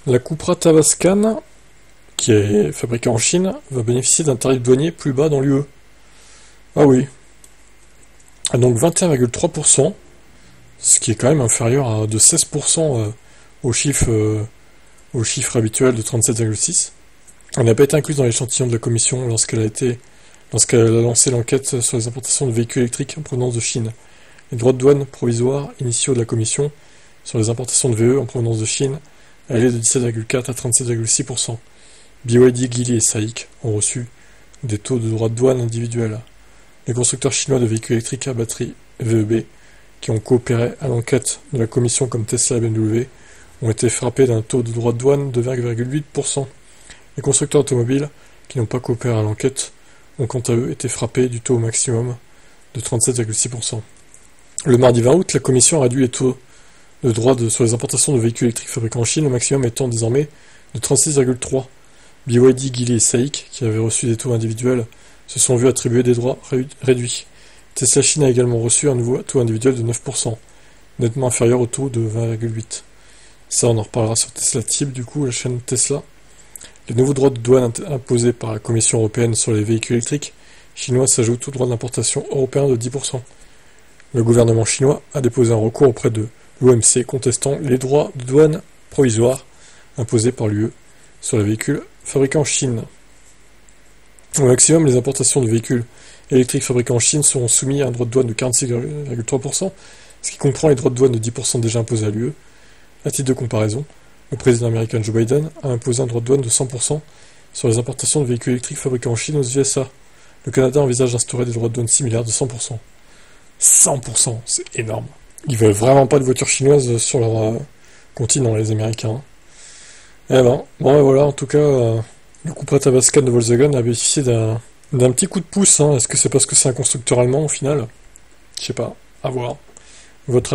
La Cupra Tavascan, qui est fabriquée en Chine, va bénéficier d'un tarif douanier plus bas dans l'UE. Ah oui. Ah, donc 21,3%, ce qui est quand même inférieur à de 16% au chiffre habituel de 37,6%. Elle n'a pas été incluse dans l'échantillon de la Commission lorsqu'elle a lancé l'enquête sur les importations de véhicules électriques en provenance de Chine. Les droits de douane provisoires initiaux de la Commission sur les importations de VE en provenance de Chine allaient de 17,4 à 37,6%. BYD, Geely et SAIC ont reçu des taux de droits de douane individuels. Les constructeurs chinois de véhicules électriques à batterie VEB, qui ont coopéré à l'enquête de la Commission comme Tesla et BMW, ont été frappés d'un taux de droits de douane de 20,8%. Les constructeurs automobiles, qui n'ont pas coopéré à l'enquête, ont quant à eux été frappés du taux maximum de 37,6%. Le mardi 20 août, la Commission a réduit les taux de droits sur les importations de véhicules électriques fabriqués en Chine, le maximum étant désormais de 36,3%. BYD, Geely et SAIC, qui avaient reçu des taux individuels, se sont vus attribuer des droits réduits. Tesla Chine a également reçu un nouveau taux individuel de 9%, nettement inférieur au taux de 20,8%. Ça, on en reparlera sur Tesla Tip, du coup, la chaîne Tesla. Les nouveaux droits de douane imposés par la Commission européenne sur les véhicules électriques chinois s'ajoutent aux droits d'importation européens de 10%. Le gouvernement chinois a déposé un recours auprès de l'OMC contestant les droits de douane provisoires imposés par l'UE sur les véhicules fabriqués en Chine. Au maximum, les importations de véhicules électriques fabriqués en Chine seront soumis à un droit de douane de 46,3%, ce qui comprend les droits de douane de 10% déjà imposés à l'UE. À titre de comparaison, le président américain Joe Biden a imposé un droit de douane de 100% sur les importations de véhicules électriques fabriqués en Chine aux USA. Le Canada envisage d'instaurer des droits de douane similaires de 100%. 100%, c'est énorme. Ils veulent vraiment pas de voitures chinoises sur leur continent, les Américains. Eh ben, bon, et voilà, en tout cas, le Cupra Tavascan de Volkswagen a bénéficié d'un petit coup de pouce. Est-ce que c'est parce que c'est un constructeur allemand au final? Je sais pas, à voir. Votre avis?